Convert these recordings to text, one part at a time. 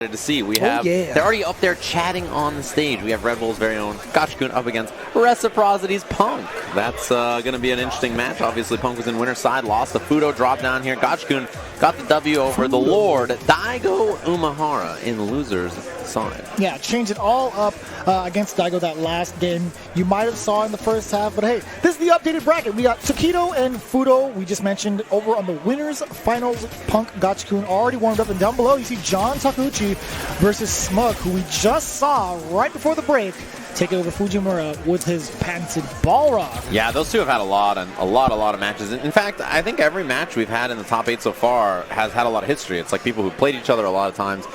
To see, we have they're already up there chatting on the stage. We have Red Bull's very own Gachikun up against Reciprocity's Punk. That's going to be an interesting match. Obviously, Punk was in winner's side, lost the Fudo drop down here. Gachikun got the W over the Lord Daigo Umehara in loser's side. Yeah, changed it all up against Daigo that last game. You might have saw in the first half, but hey, this is the updated bracket. We got Takedo and Fudo, we just mentioned, over on the winners finals. Punk, Gachikun already warmed up, and down below you see John Takeuchi versus Smug, who we just saw right before the break take over Fujimura with his patented Balrog. Yeah, those two have had a lot of matches. In fact, I think every match we've had in the top 8 so far has had a lot of history. It's like people who played each other a lot of times.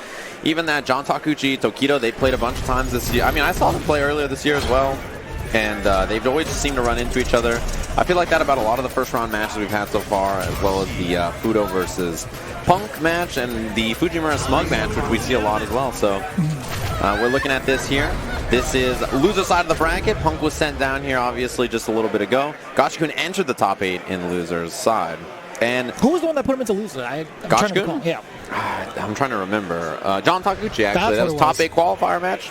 Even that John Takeuchi, Tokido, they played a bunch of times this year. I mean, I saw them play earlier this year as well, and they've always seemed to run into each other. I feel like that about a lot of the first round matches we've had so far, as well as the Fudo versus Punk match and the Fujimura Smug match, which we see a lot as well. So we're looking at this here. This is loser side of the bracket. Punk was sent down here, obviously, just a little bit ago. Gachikun entered the top 8 in loser's side. And who was the one that put him into loser? Gachikun? Yeah. I'm trying to remember. John Takeuchi, actually. That was top 8 qualifier match.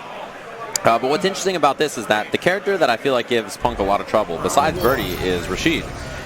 But what's interesting about this is that the character that I feel like gives Punk a lot of trouble, besides Birdie, is Rashid.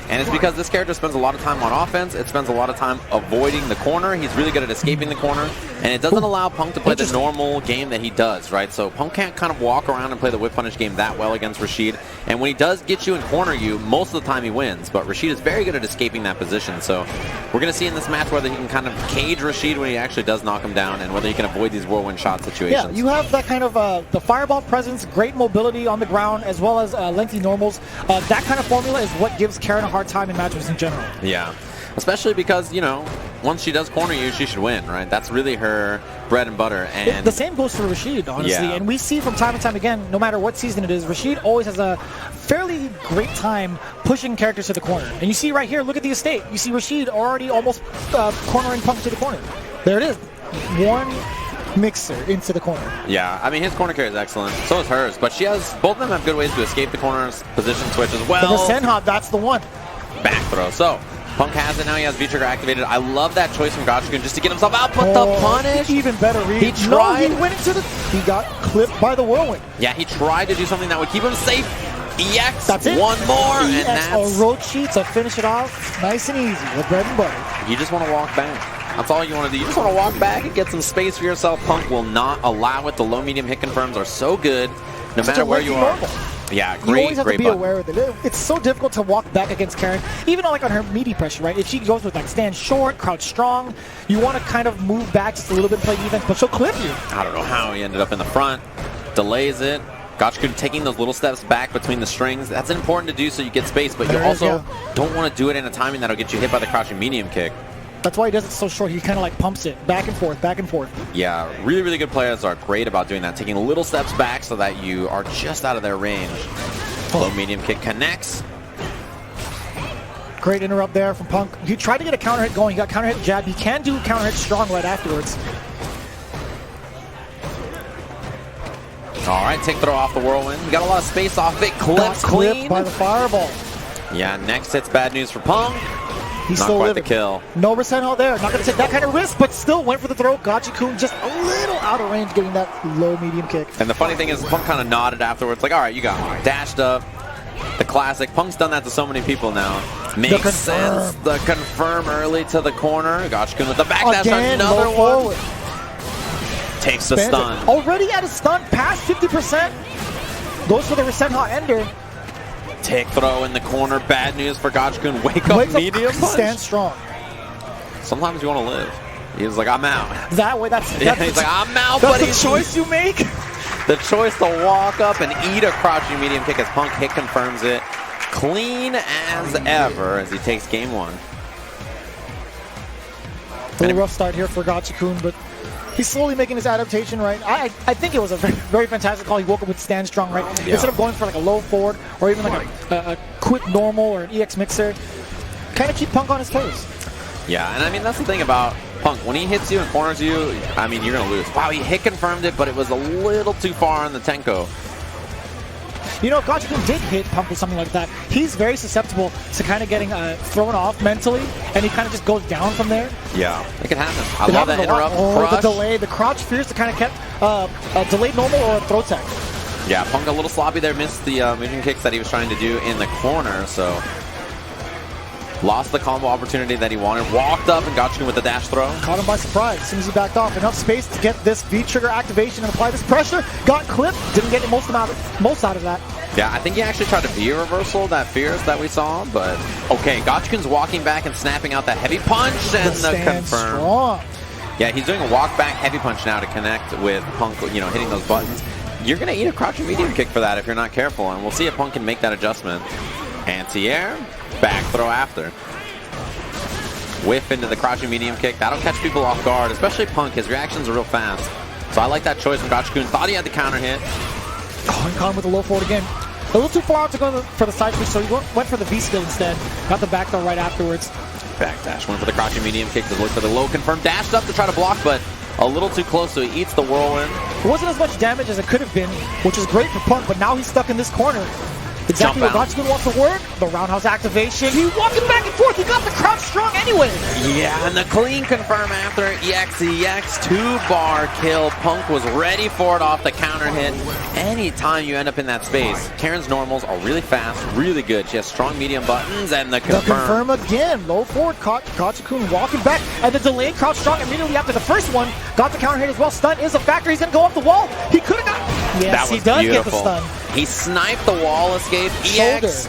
And it's because this character spends a lot of time on offense. It spends a lot of time avoiding the corner. He's really good at escaping the corner. And it doesn't allow Punk to play the normal game that he does, right? So Punk can't kind of walk around and play the whip punish game that well against Rashid. And when he does get you and corner you, most of the time he wins. But Rashid is very good at escaping that position. So we're going to see in this match whether he can kind of cage Rashid when he actually does knock him down, and whether he can avoid these whirlwind shot situations. Yeah, you have that kind of the fireball presence, great mobility on the ground, as well as lengthy normals. That kind of formula is what gives Karin a hard time in matches in general. Yeah, especially because, you know, once she does corner you, she should win, right? That's really her bread and butter. And the same goes for Rashid, honestly. Yeah. And we see from time to time again, no matter what season it is, Rashid always has a fairly great time pushing characters to the corner. And you see right here, look at the estate. You see Rashid already almost cornering Punk to the corner. There it is. One mixer into the corner. Yeah, I mean, his corner carry is excellent. So is hers. But she has, both of them have good ways to escape the corner's position switch as well. The Senha, that's the one. Back throw. So Punk has it now. He has V-Trigger activated. I love that choice from Gachikun just to get himself out. But the punish. Even better read. He tried. No, he went into the. He got clipped by the whirlwind. Yeah, he tried to do something that would keep him safe. EX. That's it. One more. EX, and that's Orochi to finish it off. Nice and easy with bread and butter. You just want to walk back. That's all you want to do. You just want to walk back and get some space for yourself. Punk will not allow it. The low medium hit confirms are so good no matter where you are. Yeah, great, you always have to be button. aware of it. It's so difficult to walk back against Karin, even on, like on her meaty pressure, right? If she goes with like stand short, crouch strong, you want to kind of move back just a little bit and play defense, but she'll clip you. I don't know how he ended up in the front. Delays it. Gachikun taking those little steps back between the strings. That's important to do so you get space, but you also don't want to do it in a timing that'll get you hit by the crouching medium kick. That's why he does it so short. He kind of like pumps it back and forth, back and forth. Yeah, really, really good players are great about doing that, taking little steps back so that you are just out of their range. Low medium kick connects. Great interrupt there from Punk. He tried to get a counter hit going. He got counter hit jab. He can do counter hit strong right afterwards. All right, take throw off the whirlwind. You got a lot of space off it. Clips clean by the fireball. Yeah, next hit's bad news for Punk. He's not still quite living. the kill. No percent out there. Not going to take that kind of risk, but still went for the throw. Gachikun just a little out of range getting that low medium kick. And the funny thing is, Punk kind of nodded afterwards, like, all right, you got me. Dashed up. The classic. Punk's done that to so many people now. Makes sense. The confirm early to the corner. Gachikun with the backdash. Another one. Takes the stun. Already at a stun, past 50%. Goes for the Senha ender. Take throw in the corner. Bad news for Gachikun. Wake up medium punch. Stand strong. Sometimes you want to live. He's like, I'm out. That way, that's he's like, I'm out, but the choice you make. The choice to walk up and eat a crouching medium kick as Punk hit confirms it. Clean as ever as he takes game 1. A little rough start here for Gachikun, but he's slowly making his adaptation, right? I think it was a very, very fantastic call. He woke up with stand strong, right? Yeah. Instead of going for like a low forward or even like a quick normal or an EX mixer, kind of keep Punk on his toes. Yeah, and I mean, that's the thing about Punk. When he hits you and corners you, I mean, you're going to lose. Wow, he hit confirmed it, but it was a little too far on the Tenko. You know, if Gachikun did hit Punk with something like that, he's very susceptible to kind of getting thrown off mentally, and he kind of just goes down from there. Yeah, it can happen. I love that interrupt. Oh, the delay, the crouch fierce that kind of kept a delayed normal or a throw tech. Yeah, Punk a little sloppy there, missed the moving kicks that he was trying to do in the corner, so lost the combo opportunity that he wanted. Walked up and Gachikun with the dash throw. Caught him by surprise as soon as he backed off. Enough space to get this V-trigger activation and apply this pressure. Got clipped. Didn't get the most out of that. Yeah, I think he actually tried to V-reversal that fierce that we saw, but okay, Gachikun's walking back and snapping out that heavy punch and the confirm. Strong. Yeah, he's doing a walk back heavy punch now to connect with Punk, you know, hitting those buttons. You're going to eat a crouching medium kick for that if you're not careful, and we'll see if Punk can make that adjustment. Anti-air, back throw after. Whiff into the crouching medium kick. That'll catch people off guard, especially Punk. His reactions are real fast. So I like that choice from Gachikun. Thought he had the counter hit. Oh, and caught him with a low forward again. A little too far out to go for the side switch, so he went for the V-skill instead. Got the back throw right afterwards. Backdash, went for the crouching medium kick to look for the low confirm. Dashed up to try to block, but a little too close, so he eats the whirlwind. It wasn't as much damage as it could have been, which is great for Punk, but now he's stuck in this corner. Exactly what Gachikun wants to work. The roundhouse activation. He walking back and forth. He got the crouch strong anyway. Yeah, and the clean confirm after EX 2-bar kill. Punk was ready for it off the counter hit. Anytime you end up in that space, Karin's normals are really fast, really good. She has strong medium buttons and the confirm. The confirm again. Low forward caught Gachikun walking back. And the delayed crouch strong immediately after the first one. Got the counter hit as well. Stun is a factor. He's going to go off the wall. He could have got... Yes, he does get the stun. He sniped the wall escape. EX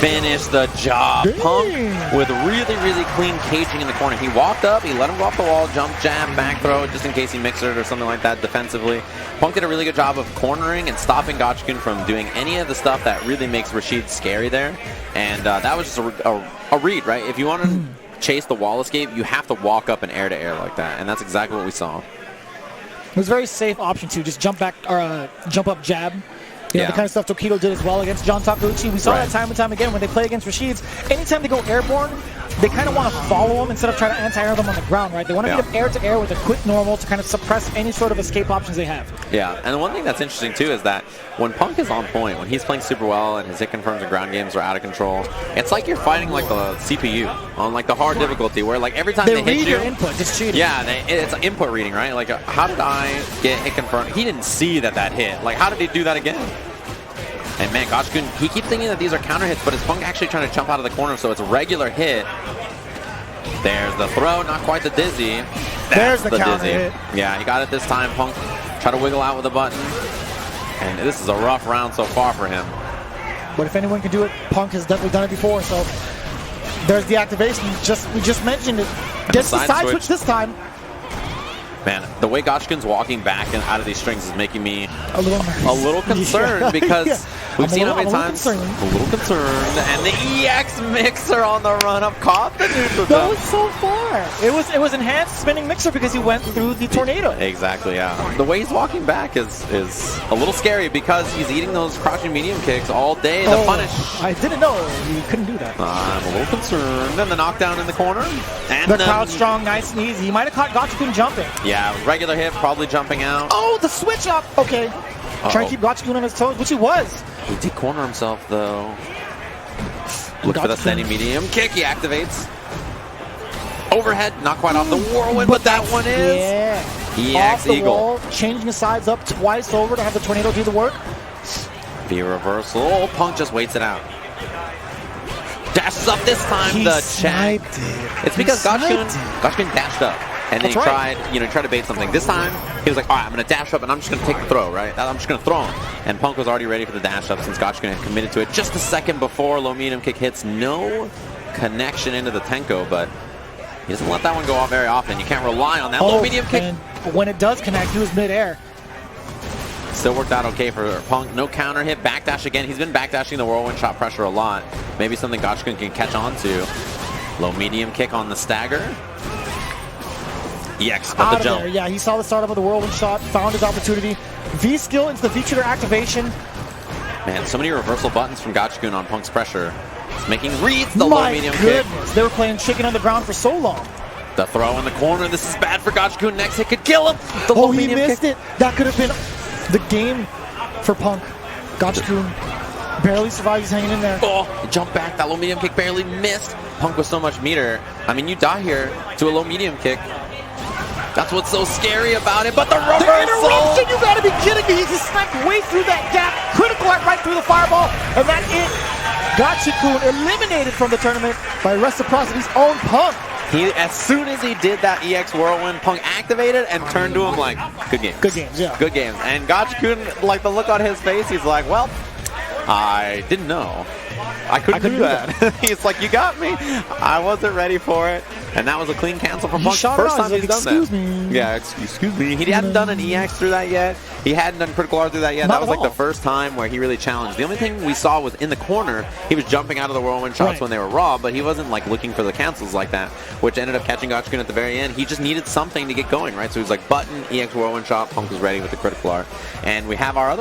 finished the job. Dang. Punk with really, really clean caging in the corner. He walked up, he let him go off the wall, jump, jab, back throw, just in case he mixed it or something like that defensively. Punk did a really good job of cornering and stopping Gachikun from doing any of the stuff that really makes Rashid scary there. And that was just a read, right? If you want to chase the wall escape, you have to walk up and air-to-air like that. And that's exactly what we saw. It was a very safe option to just jump back or jump up jab. You know, the kind of stuff Tokido did as well against John Takeuchi. We saw that time and time again when they play against Rashids. Anytime they go airborne, they kind of want to follow them instead of trying to anti-air them on the ground, right? They want to beat them air-to-air with a quick normal to kind of suppress any sort of escape options they have. Yeah, and one thing that's interesting too is that when Punk is on point, when he's playing super well and his hit confirms and ground games are out of control, it's like you're fighting like the CPU on like the hard difficulty where like every time they hit you, your input, it's cheating. Yeah, it's input reading, right? Like how did I get hit confirmed? He didn't see that hit. Like how did he do that again? And man, Gachikun, he keeps thinking that these are counter hits, but is Punk actually trying to jump out of the corner, so it's a regular hit. There's the throw, not quite the dizzy. There's the counter dizzy. hit. Yeah, he got it this time. Punk tried to wiggle out with a button. And this is a rough round so far for him. But if anyone can do it, Punk has definitely done it before, so there's the activation. We just mentioned it. Gets the side switch this time. Man, the way Gachikun's walking back and out of these strings is making me a little concerned because we've seen how many times. A little concerned. And the EX mixer on the run up caught the neutral. That was so far. It was enhanced spinning mixer because he went through the tornado. Exactly, yeah. The way he's walking back is a little scary because he's eating those crouching medium kicks all day. The punish. I didn't know he couldn't do that. I'm a little concerned. And the knockdown in the corner. And the crowd strong, nice and easy. He might have caught Gachikun jumping. Yeah, regular hit, probably jumping out. Oh, the switch up. Okay. Trying to keep Gachikun on his toes, which he was. He did corner himself, though. Look for the standing medium kick. He activates. Overhead, not quite off the whirlwind, but that one is. Yeah. Off the Eagle. Wall, changing the sides up twice over to have the tornado do the work. V reversal. Oh, Punk just waits it out. Dashes up this time. He the check. It's because Gachikun dashed up. And then he tried to bait something. This time, he was like, all right, I'm going to dash up and I'm just going to take the throw, right? I'm just going to throw him. And Punk was already ready for the dash up since Gachikun had committed to it just a second before low medium kick hits. No connection into the Tenko, but he doesn't let that one go off very often. You can't rely on that low medium kick. And when it does connect, he was midair. Still worked out okay for Punk. No counter hit, backdash again. He's been backdashing the whirlwind shot pressure a lot. Maybe something Gachikun can catch on to. Low medium kick on the stagger. EX, but the jump. Yeah, he saw the startup of the whirlwind shot, found his opportunity. V-skill into the V-trigger activation. Man, so many reversal buttons from Gachikun on Punk's pressure. It's making reads the low medium kick. They were playing chicken on the ground for so long. The throw in the corner. This is bad for Gachikun. Next hit could kill him. The low medium missed it. That could have been the game for Punk. Gachikun Barely survives, he's hanging in there. Oh, jump back, that low medium kick barely missed. Punk with so much meter. I mean, you die here to a low medium kick. That's what's so scary about it, but the The reversal! interruption, you gotta be kidding me. He just smacked way through that gap. Critical art right through the fireball, and that's it. Gachikun eliminated from the tournament by Reciprocity's own Punk. As soon as he did that EX Whirlwind, Punk activated and turned to him like, good games. Good games, yeah. Good games. And Gachikun, like the look on his face, he's like, well, I didn't know. I couldn't do that. He's like, you got me. I wasn't ready for it. And that was a clean cancel from Punk. First time he's done that. Excuse me. Yeah, excuse me. He hadn't done an EX through that yet. He hadn't done critical art through that yet. That was like the first time where he really challenged. The only thing we saw was in the corner, he was jumping out of the whirlwind shots when they were raw, but he wasn't like looking for the cancels like that, which ended up catching Gachikun at the very end. He just needed something to get going, right? So he was like button, EX whirlwind shot, Punk was ready with the critical art. And we have our other